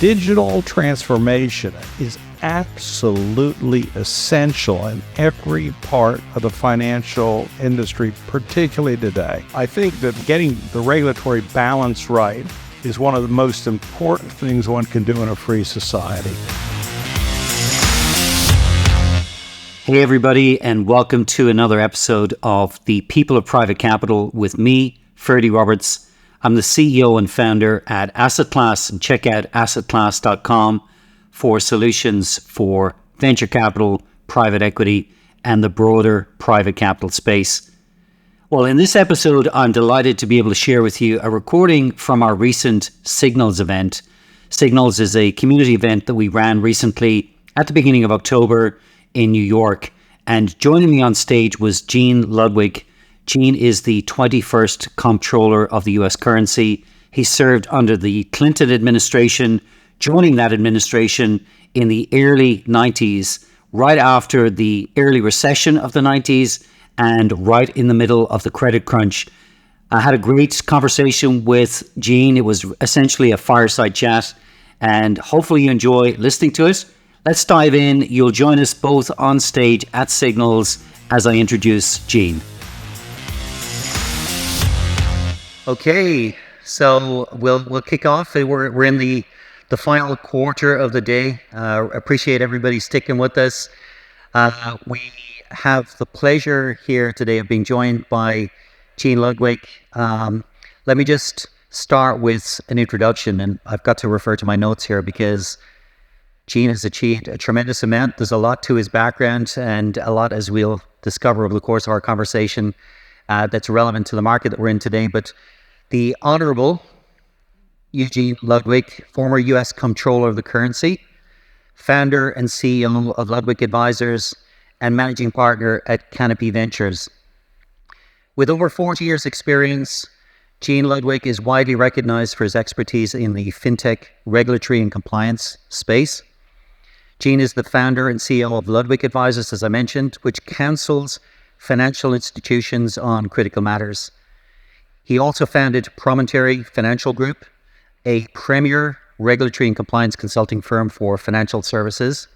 Digital transformation is absolutely essential in every part of the financial industry, particularly today. I think that getting the regulatory balance right is one of the most important things one can do in a free society. Hey everybody, and welcome to another episode of The People of Private Capital with me, Ferdi Roberts. I'm the CEO and founder at Asset Class, and check out assetclass.com for solutions for venture capital, private equity, and the broader private capital space. Well, in this episode, I'm delighted to be able to share with you a recording from our recent Signals event. Signals is a community event that we ran recently at the beginning of October in New York. And joining me on stage was Gene Ludwig. Gene is the 21st Comptroller of the US currency. He served under the Clinton administration, joining that administration in the early 90s, right after the early recession of the 90s and right in the middle of the credit crunch. I had a great conversation with Gene. It was essentially a fireside chat, and hopefully you enjoy listening to it. Let's dive in. You'll join us both on stage at Signals as I introduce Gene. Okay, so we'll kick off. We're in the final quarter of the day. Appreciate everybody sticking with us. We have the pleasure here today of being joined by Gene Ludwig. Let me just start with an introduction, and I've got to refer to my notes here because Gene has achieved a tremendous amount. There's a lot to his background and a lot, as we'll discover over the course of our conversation, that's relevant to the market that we're in today. But the Honorable Eugene Ludwig, former U.S. Comptroller of the Currency, founder and CEO of Ludwig Advisors, and managing partner at Canopy Ventures. With over 40 years' experience, Gene Ludwig is widely recognized for his expertise in the fintech, regulatory, and compliance space. Gene is the founder and CEO of Ludwig Advisors, as I mentioned, which counsels financial institutions on critical matters. He also founded Promontory Financial Group, a premier regulatory and compliance consulting firm for financial services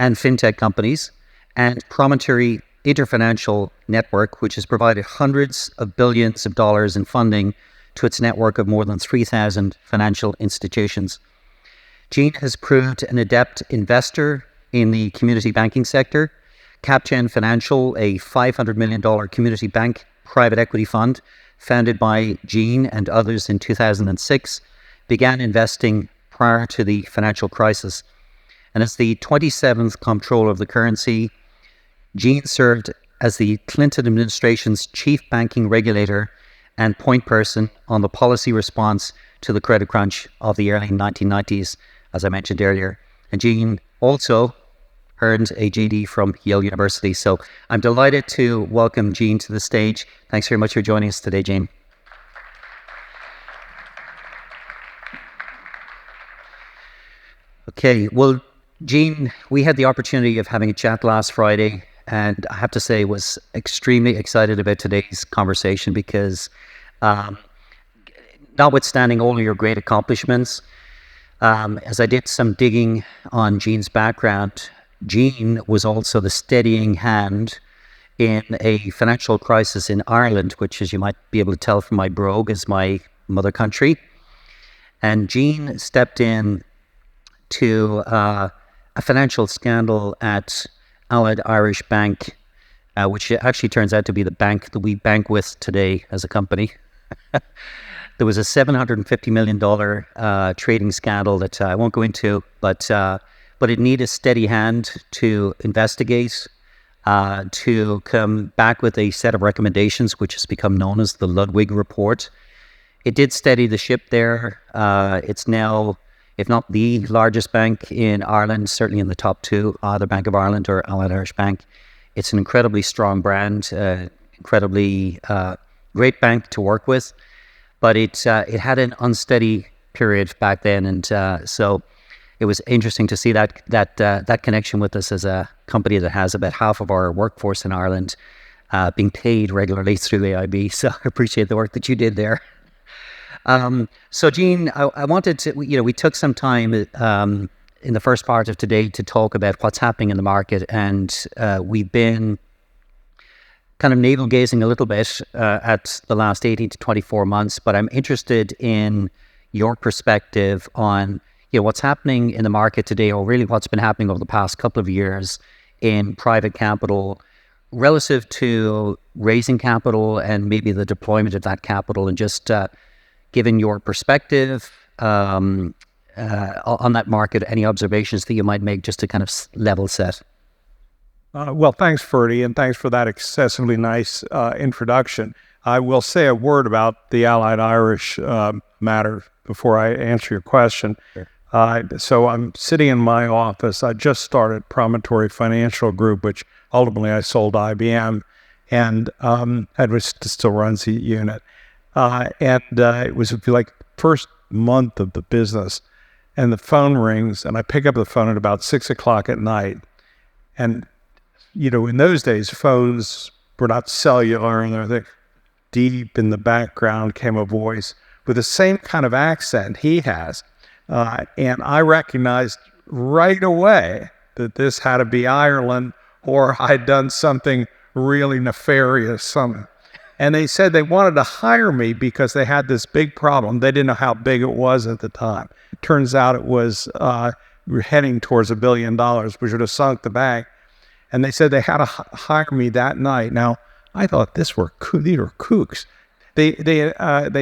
and fintech companies, and Promontory Interfinancial Network, which has provided hundreds of billions of dollars in funding to its network of more than 3,000 financial institutions. Gene has proved an adept investor in the community banking sector. CapGen Financial, a $500 million community bank private equity fund, founded by Gene and others in 2006, began investing prior to the financial crisis. And as the 27th Comptroller of the Currency, Gene served as the Clinton administration's chief banking regulator and point person on the policy response to the credit crunch of the early 1990s, as I mentioned earlier. And Gene also earned a JD from Yale University. So I'm delighted to welcome Gene to the stage. Thanks very much for joining us today, Gene. Okay, well, Gene, we had the opportunity of having a chat last Friday, and I have to say was extremely excited about today's conversation because notwithstanding all of your great accomplishments, as I did some digging on Gene's background, Gene was also the steadying hand in a financial crisis in Ireland, which, as you might be able to tell from my brogue, is my mother country. And Gene stepped in to a financial scandal at Allied Irish Bank, which actually turns out to be the bank that we bank with today as a company. There was a $750 million trading scandal that I won't go into, but it needed a steady hand to investigate, to come back with a set of recommendations, which has become known as the Ludwig Report. It did steady the ship there. It's now, if not the largest bank in Ireland, certainly in the top two, either Bank of Ireland or Allied Irish Bank. It's an incredibly strong brand, incredibly great bank to work with, but it had an unsteady period back then, and so it was interesting to see that connection with us as a company that has about half of our workforce in Ireland being paid regularly through AIB. So I appreciate the work that you did there. So, Gene, I wanted to, we took some time in the first part of today to talk about what's happening in the market, and we've been kind of navel gazing a little bit at the last 18 to 24 months, but I'm interested in your perspective on what's happening in the market today, or really what's been happening over the past couple of years in private capital relative to raising capital and maybe the deployment of that capital, and just given your perspective on that market, any observations that you might make just to kind of level set. Well, thanks, Ferdi, and thanks for that excessively nice introduction. I will say a word about the Allied Irish matter before I answer your question. Sure. So I'm sitting in my office. I just started Promontory Financial Group, which ultimately I sold to IBM, and Edward still runs the unit. It was like first month of the business, and the phone rings, and I pick up the phone at about 6 o'clock at night. And, in those days, phones were not cellular, and deep in the background came a voice with the same kind of accent he has. And I recognized right away that this had to be Ireland, or I'd done something really nefarious. And they said they wanted to hire me because they had this big problem. They didn't know how big it was at the time. It turns out it was, we were heading towards $1 billion, which would have sunk the bank. And they said they had to hire me that night. Now, I thought these were kooks. They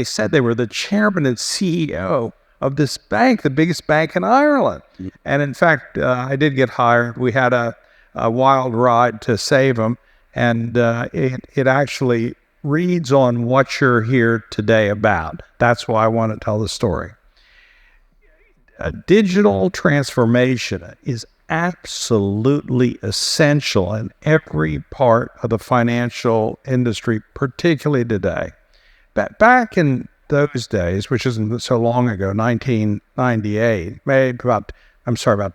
said they were the chairman and CEO of this bank, the biggest bank in Ireland. And in fact, I did get hired. We had a wild ride to save them. And it actually reads on what you're here today about. That's why I want to tell the story. Digital transformation is absolutely essential in every part of the financial industry, particularly today. Back in those days, which isn't so long ago, 1998, about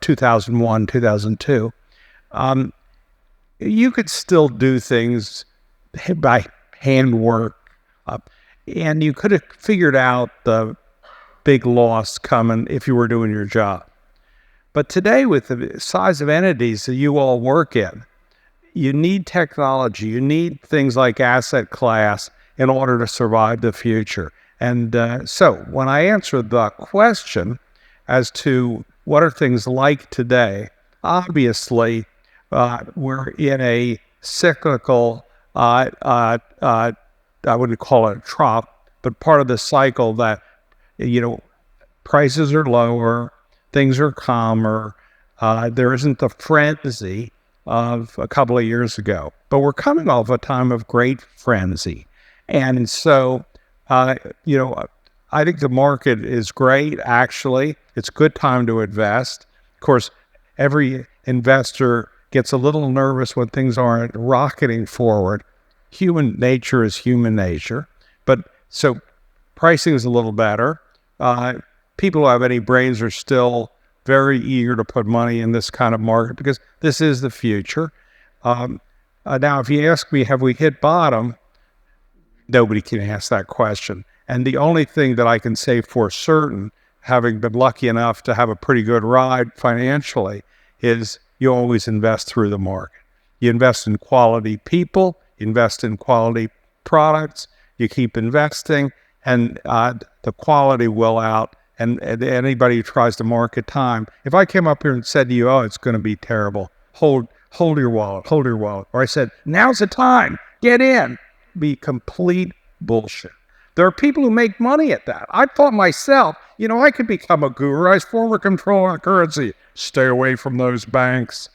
2001, 2002, you could still do things by handwork, and you could have figured out the big loss coming if you were doing your job. But today, with the size of entities that you all work in, you need technology, you need things like asset class in order to survive the future. And so when I answer the question as to what are things like today, obviously we're in a cyclical, I wouldn't call it a trough, but part of the cycle that, prices are lower, things are calmer, there isn't the frenzy of a couple of years ago. But we're coming off a time of great frenzy. And so, I think the market is great, actually. It's a good time to invest. Of course, every investor gets a little nervous when things aren't rocketing forward. Human nature is human nature. But so pricing is a little better. People who have any brains are still very eager to put money in this kind of market because this is the future. Now, if you ask me, have we hit bottom? Nobody can ask that question. And the only thing that I can say for certain, having been lucky enough to have a pretty good ride financially, is you always invest through the market. You invest in quality people, you invest in quality products, you keep investing, and the quality will out. And anybody who tries to market time, if I came up here and said to you, oh, it's going to be terrible, hold your wallet, or I said, now's the time, get in, be complete bullshit. There are people who make money at that. I thought myself, I could become a guru. I was former controller of currency. Stay away from those banks,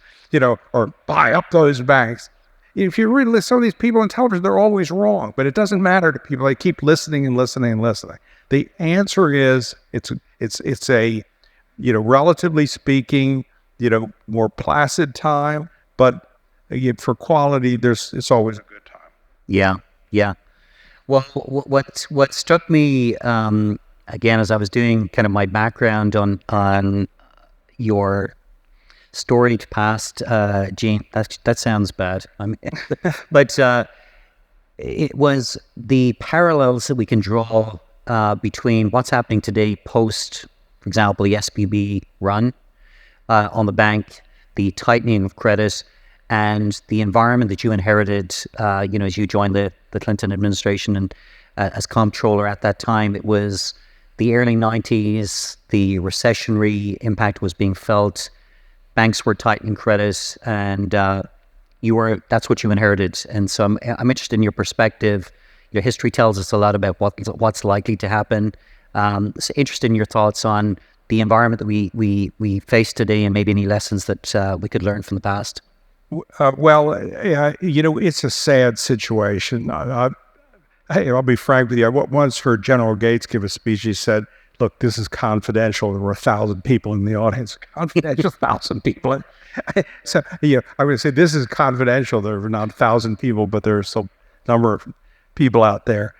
or buy up those banks. If you read some of these people on television, they're always wrong, but it doesn't matter to people. They keep listening and listening and listening. The answer is it's a, relatively speaking, more placid time, but for quality, it's always a good time. Yeah. Well, what struck me, again, as I was doing kind of my background on your storied past, Gene, that sounds bad. But it was the parallels that we can draw between what's happening today post, for example, the SBB run on the bank, the tightening of credit, and the environment that you inherited, as you joined the Clinton administration and as comptroller at that time? It was the early 90s, the recessionary impact was being felt, banks were tightening credit, and that's what you inherited. And so I'm interested in your perspective. Your history tells us a lot about what's likely to happen. So interested in your thoughts on the environment that we face today, and maybe any lessons that we could learn from the past. It's a sad situation. I'll be frank with you. I once heard General Gates give a speech. He said, "Look, this is confidential." There were 1,000 people in the audience. Confidential, 1,000 people. So, I would say this is confidential. There are not 1,000 people, but there's a number of people out there.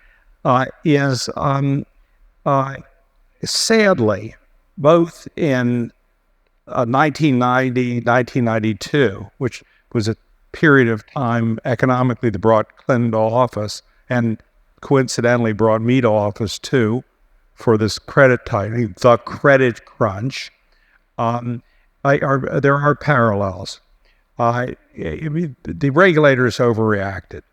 Sadly, both in 1990, 1992, which was a period of time economically that brought Clinton to office, and coincidentally brought me to office too, for this credit tightening, the credit crunch. There are parallels. The regulators overreacted,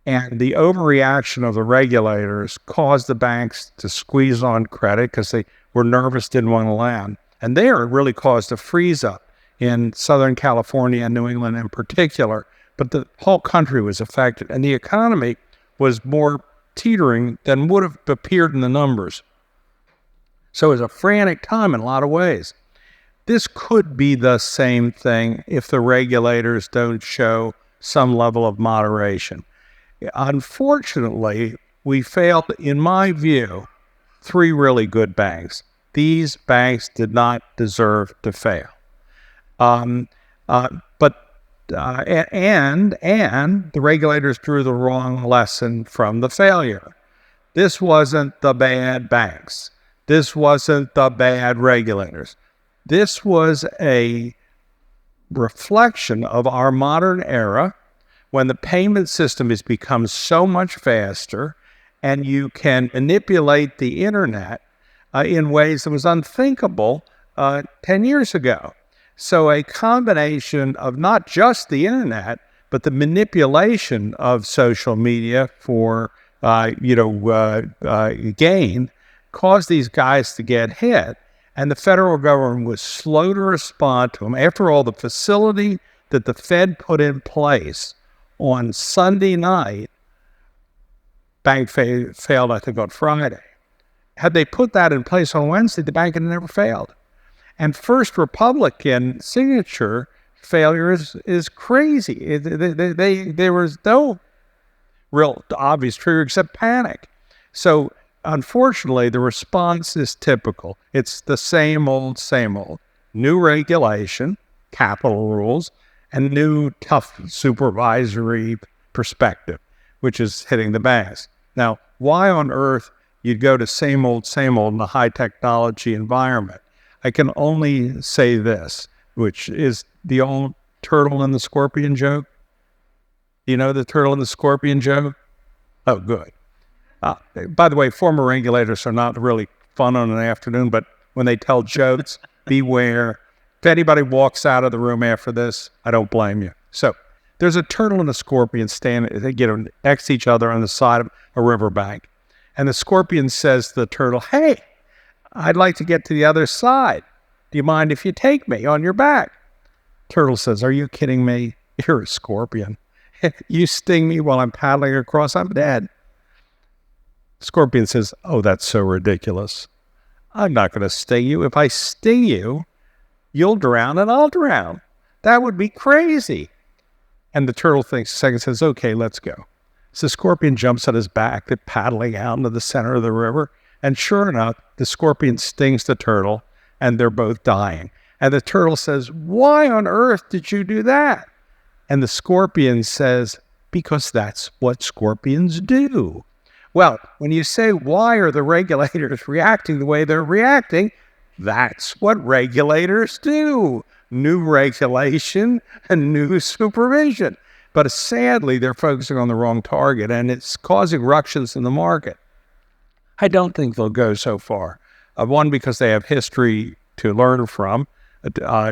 and the overreaction of the regulators caused the banks to squeeze on credit because they were nervous, didn't want to lend. And there, it really caused a freeze up in Southern California and New England in particular. But the whole country was affected, and the economy was more teetering than would have appeared in the numbers. So it was a frantic time in a lot of ways. This could be the same thing if the regulators don't show some level of moderation. Unfortunately, we failed, in my view, 3 really good banks. These banks did not deserve to fail. And the regulators drew the wrong lesson from the failure. This wasn't the bad banks. This wasn't the bad regulators. This was a reflection of our modern era, when the payment system has become so much faster and you can manipulate the internet in ways that was unthinkable 10 years ago. So a combination of not just the internet, but the manipulation of social media for gain caused these guys to get hit. And the federal government was slow to respond to them. After all, the facility that the Fed put in place on Sunday night, bank failed, I think, on Friday. Had they put that in place on Wednesday, the bank had never failed. And First Republican signature failure is crazy. There was no real obvious trigger except panic. So unfortunately, the response is typical. It's the same old, same old. New regulation, capital rules, and new tough supervisory perspective, which is hitting the banks. Now, why on earth you'd go to same old in a high technology environment? I can only say this, which is the old turtle and the scorpion joke. You know the turtle and the scorpion joke? Oh, good. By the way, former regulators are not really fun on an afternoon, but when they tell jokes, beware. If anybody walks out of the room after this, I don't blame you. So there's a turtle and a scorpion standing next to each other on the side of a riverbank. And the scorpion says to the turtle, "Hey, I'd like to get to the other side. Do you mind if you take me on your back?" Turtle says, "Are you kidding me? You're a scorpion. You sting me while I'm paddling across, I'm dead." Scorpion says, "Oh, that's so ridiculous. I'm not going to sting you. If I sting you, you'll drown and I'll drown. That would be crazy." And the turtle thinks a second, says, "Okay, let's go." So the scorpion jumps on his back, they're paddling out into the center of the river. And sure enough, the scorpion stings the turtle and they're both dying. And the turtle says, "Why on earth did you do that?" And the scorpion says, "Because that's what scorpions do." Well, when you say, why are the regulators reacting the way they're reacting? That's what regulators do. New regulation and new supervision. But sadly, they're focusing on the wrong target, and it's causing ructions in the market. I don't think they'll go so far. One, because they have history to learn from.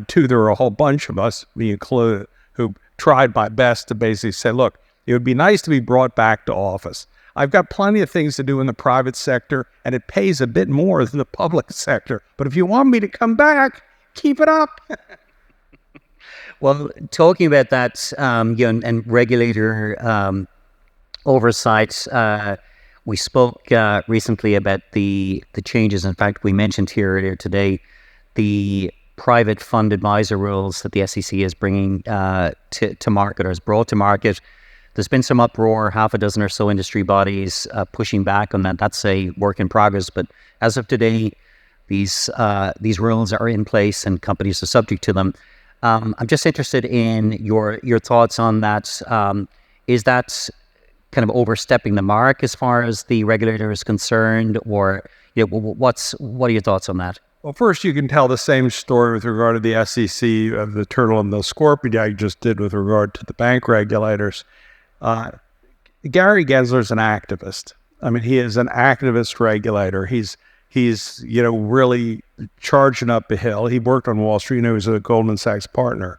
Two, there are a whole bunch of us, me included, who tried my best to basically say, look, it would be nice to be brought back to office. I've got plenty of things to do in the private sector, and it pays a bit more than the public sector. But if you want me to come back, keep it up. Well, talking about that, and regulator oversight, we spoke recently about the changes. In fact, we mentioned here earlier today the private fund advisor rules that the SEC is bringing to market, or has brought to market. There's been some uproar, half a dozen or so industry bodies pushing back on that. That's a work in progress. But as of today, these rules are in place and companies are subject to them. I'm just interested in your thoughts on that. Is that kind of overstepping the mark as far as the regulator is concerned, or what are your thoughts on that? Well, first, you can tell the same story with regard to the SEC of the turtle and the scorpion I just did with regard to the bank regulators. Gary Gensler's an activist. I mean, he is an activist regulator. He's really charging up the hill. He worked on Wall Street. He was a Goldman Sachs partner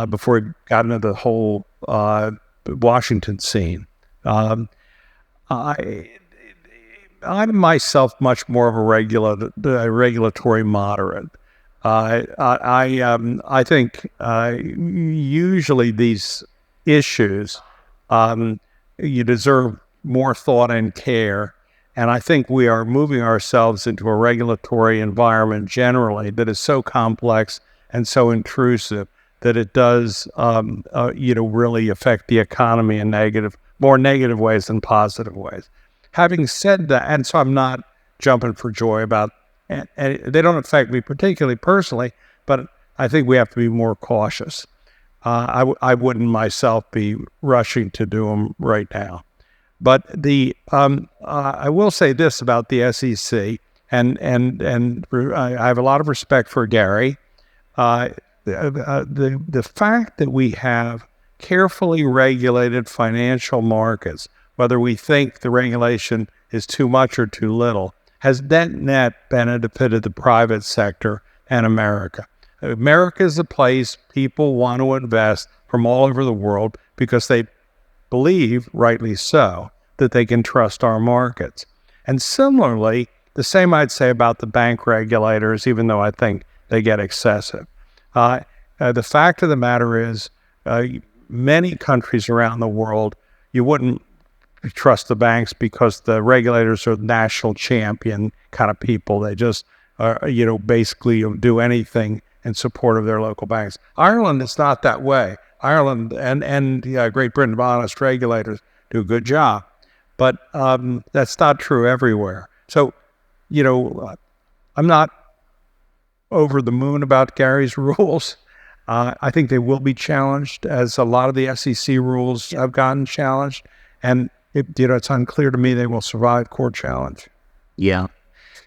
before he got into the whole Washington scene. I'm myself much more of a regulatory moderate. I think usually these issues you deserve more thought and care. And I think we are moving ourselves into a regulatory environment generally that is so complex and so intrusive that it does, really affect the economy in more negative ways than positive ways. Having said that, and so I'm not jumping for joy about, and they don't affect me particularly personally, but I think we have to be more cautious. I wouldn't myself be rushing to do them right now. But I will say this about the SEC, and I have a lot of respect for Gary. The fact that we have carefully regulated financial markets, whether we think the regulation is too much or too little, has net benefited the private sector and America. America is a place people want to invest from all over the world because they believe, rightly so, that they can trust our markets. And similarly, the same I'd say about the bank regulators, even though I think they get excessive. The fact of the matter is, many countries around the world, you wouldn't trust the banks because the regulators are national champion kind of people. They just, basically do anything in support of their local banks. Ireland is not that way. Ireland and Great Britain, honest regulators, do a good job. But that's not true everywhere. So, I'm not over the moon about Gary's rules. I think they will be challenged, as a lot of the SEC rules have gotten challenged. And it's unclear to me they will survive court challenge. Yeah.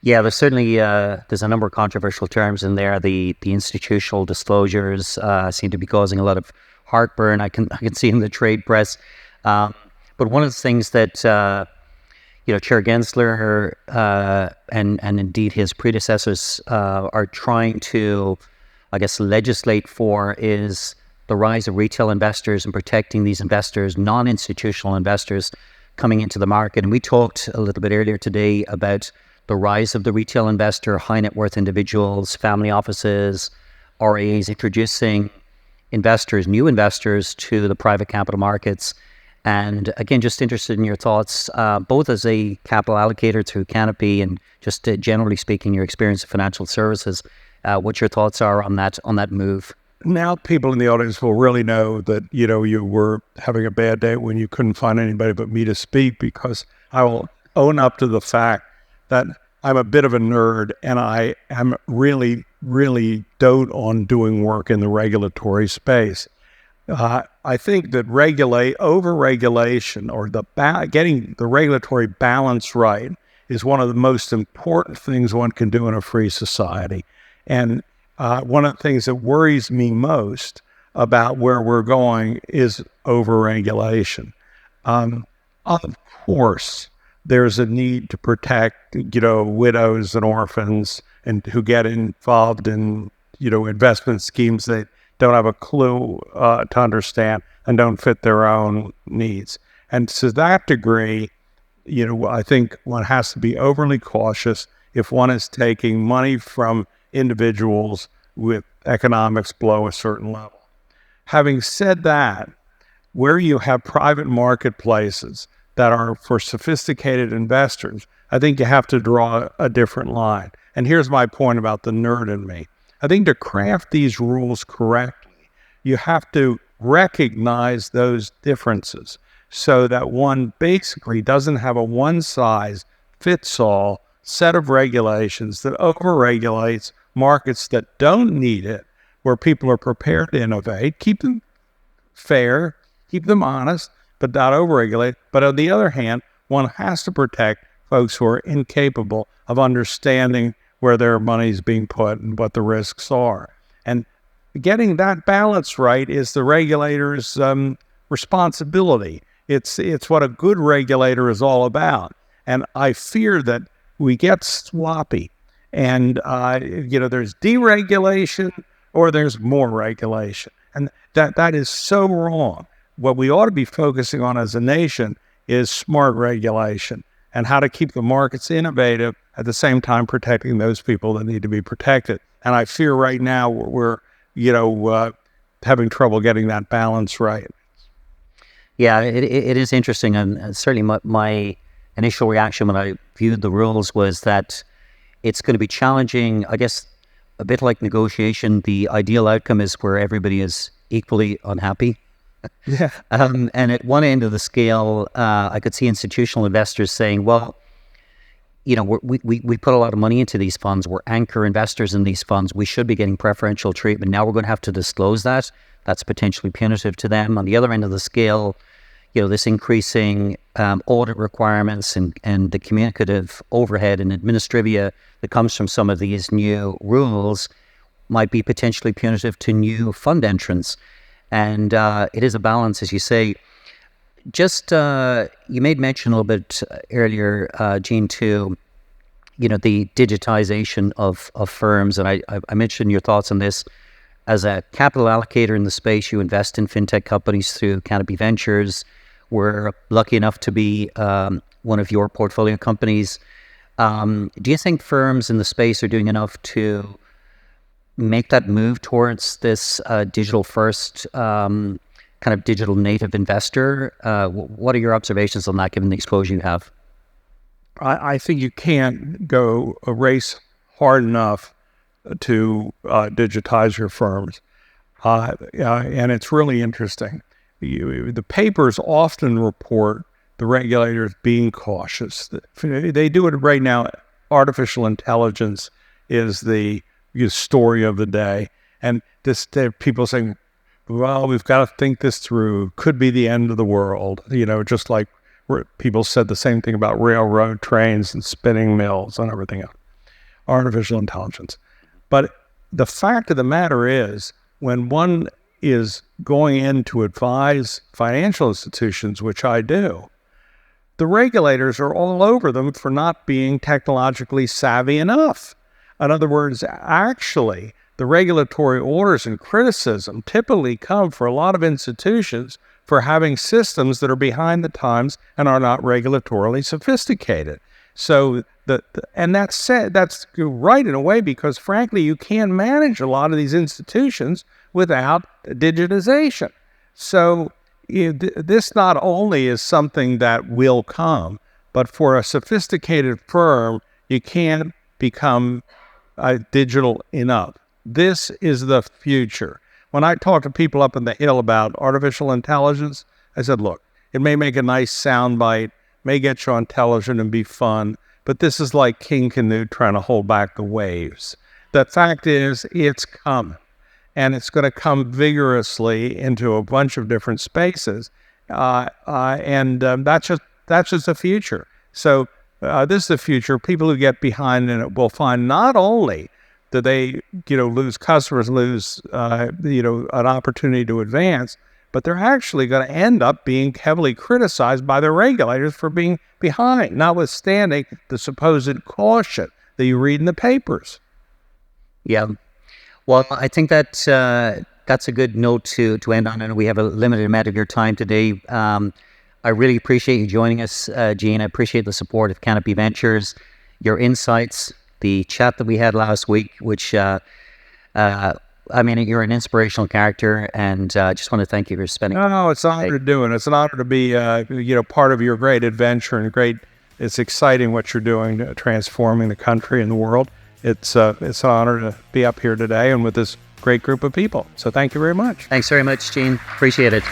There's certainly there's a number of controversial terms in there. The institutional disclosures seem to be causing a lot of heartburn. I can see in the trade press. But one of the things that Chair Gensler and indeed his predecessors are trying to, I guess, legislate for is the rise of retail investors and protecting these investors, non-institutional investors coming into the market. And we talked a little bit earlier today about the rise of the retail investor, high net worth individuals, family offices, RIAs introducing new investors to the private capital markets. And again, just interested in your thoughts, both as a capital allocator through Canopy and just generally speaking, your experience in financial services, what your thoughts are on that move. Now people in the audience will really know that, you were having a bad day when you couldn't find anybody but me to speak, because I will own up to the fact that I'm a bit of a nerd and I am really, really dote on doing work in the regulatory space. I think that over-regulation or getting the regulatory balance right is one of the most important things one can do in a free society. And one of the things that worries me most about where we're going is over-regulation. Of course, there's a need to protect, widows and orphans and who get involved in, investment schemes they don't have a clue to understand and don't fit their own needs. And to that degree, I think one has to be overly cautious if one is taking money from individuals with economics below a certain level. Having said that, where you have private marketplaces that are for sophisticated investors, I think you have to draw a different line. And here's my point about the nerd in me. I think to craft these rules correctly, you have to recognize those differences so that one basically doesn't have a one-size-fits-all set of regulations that overregulates markets that don't need it, where people are prepared to innovate, keep them fair, keep them honest, but not overregulate. But on the other hand, one has to protect folks who are incapable of understanding where their money is being put and what the risks are. And getting that balance right is the regulator's responsibility. It's what a good regulator is all about. And I fear that we get sloppy and, there's deregulation or there's more regulation. And that is so wrong. What we ought to be focusing on as a nation is smart regulation and how to keep the markets innovative at the same time protecting those people that need to be protected. And I fear right now we're having trouble getting that balance right. Yeah, it is interesting. And certainly my initial reaction when I viewed the rules was that it's going to be challenging. I guess a bit like negotiation, the ideal outcome is where everybody is equally unhappy. Yeah. And at one end of the scale, I could see institutional investors saying, well, we put a lot of money into these funds. We're anchor investors in these funds. We should be getting preferential treatment. Now we're going to have to disclose that. That's potentially punitive to them. On the other end of the scale, this increasing audit requirements and the communicative overhead and administrivia that comes from some of these new rules might be potentially punitive to new fund entrants. And it is a balance, as you say. Just, you made mention a little bit earlier, Gene, to, the digitization of firms. And I mentioned your thoughts on this. As a capital allocator in the space, you invest in fintech companies through Canopy Ventures. We're lucky enough to be one of your portfolio companies. Do you think firms in the space are doing enough to make that move towards this digital first kind of digital native investor? What are your observations on that, given the exposure you have? I think you can't go a race hard enough to digitize your firms. And it's really interesting. The papers often report the regulators being cautious. They do it right now. Artificial intelligence is the story of the day. And people saying, well, we've got to think this through. Could be the end of the world. Just like people said the same thing about railroad trains and spinning mills and everything else. Artificial intelligence. But the fact of the matter is, when one is going in to advise financial institutions, which I do, the regulators are all over them for not being technologically savvy enough. In other words, actually, the regulatory orders and criticism typically come for a lot of institutions for having systems that are behind the times and are not regulatorily sophisticated. So and that's right in a way, because frankly, you can't manage a lot of these institutions without digitization. So this not only is something that will come, but for a sophisticated firm, you can't become digital enough. This is the future. When I talk to people up in the Hill about artificial intelligence, I said, look, it may make a nice soundbite, may get you on television and be fun, but this is like King Canute trying to hold back the waves. The fact is, it's coming, and it's going to come vigorously into a bunch of different spaces, and that's just the future. So this is the future. People who get behind in it will find not only do they lose customers, lose an opportunity to advance, but they're actually going to end up being heavily criticized by the regulators for being behind, notwithstanding the supposed caution that you read in the papers. Yeah. Well, I think that's a good note to end on, and we have a limited amount of your time today. I really appreciate you joining us, Gene. I appreciate the support of Canopy Ventures, your insights, the chat that we had last week, which, I mean, you're an inspirational character, and I just want to thank you for spending. No, it's an honor to do it. It's an honor to be, part of your great adventure and it's exciting what you're doing, transforming the country and the world. It's an honor to be up here today and with this great group of people. So thank you very much. Thanks very much, Gene. Appreciate it.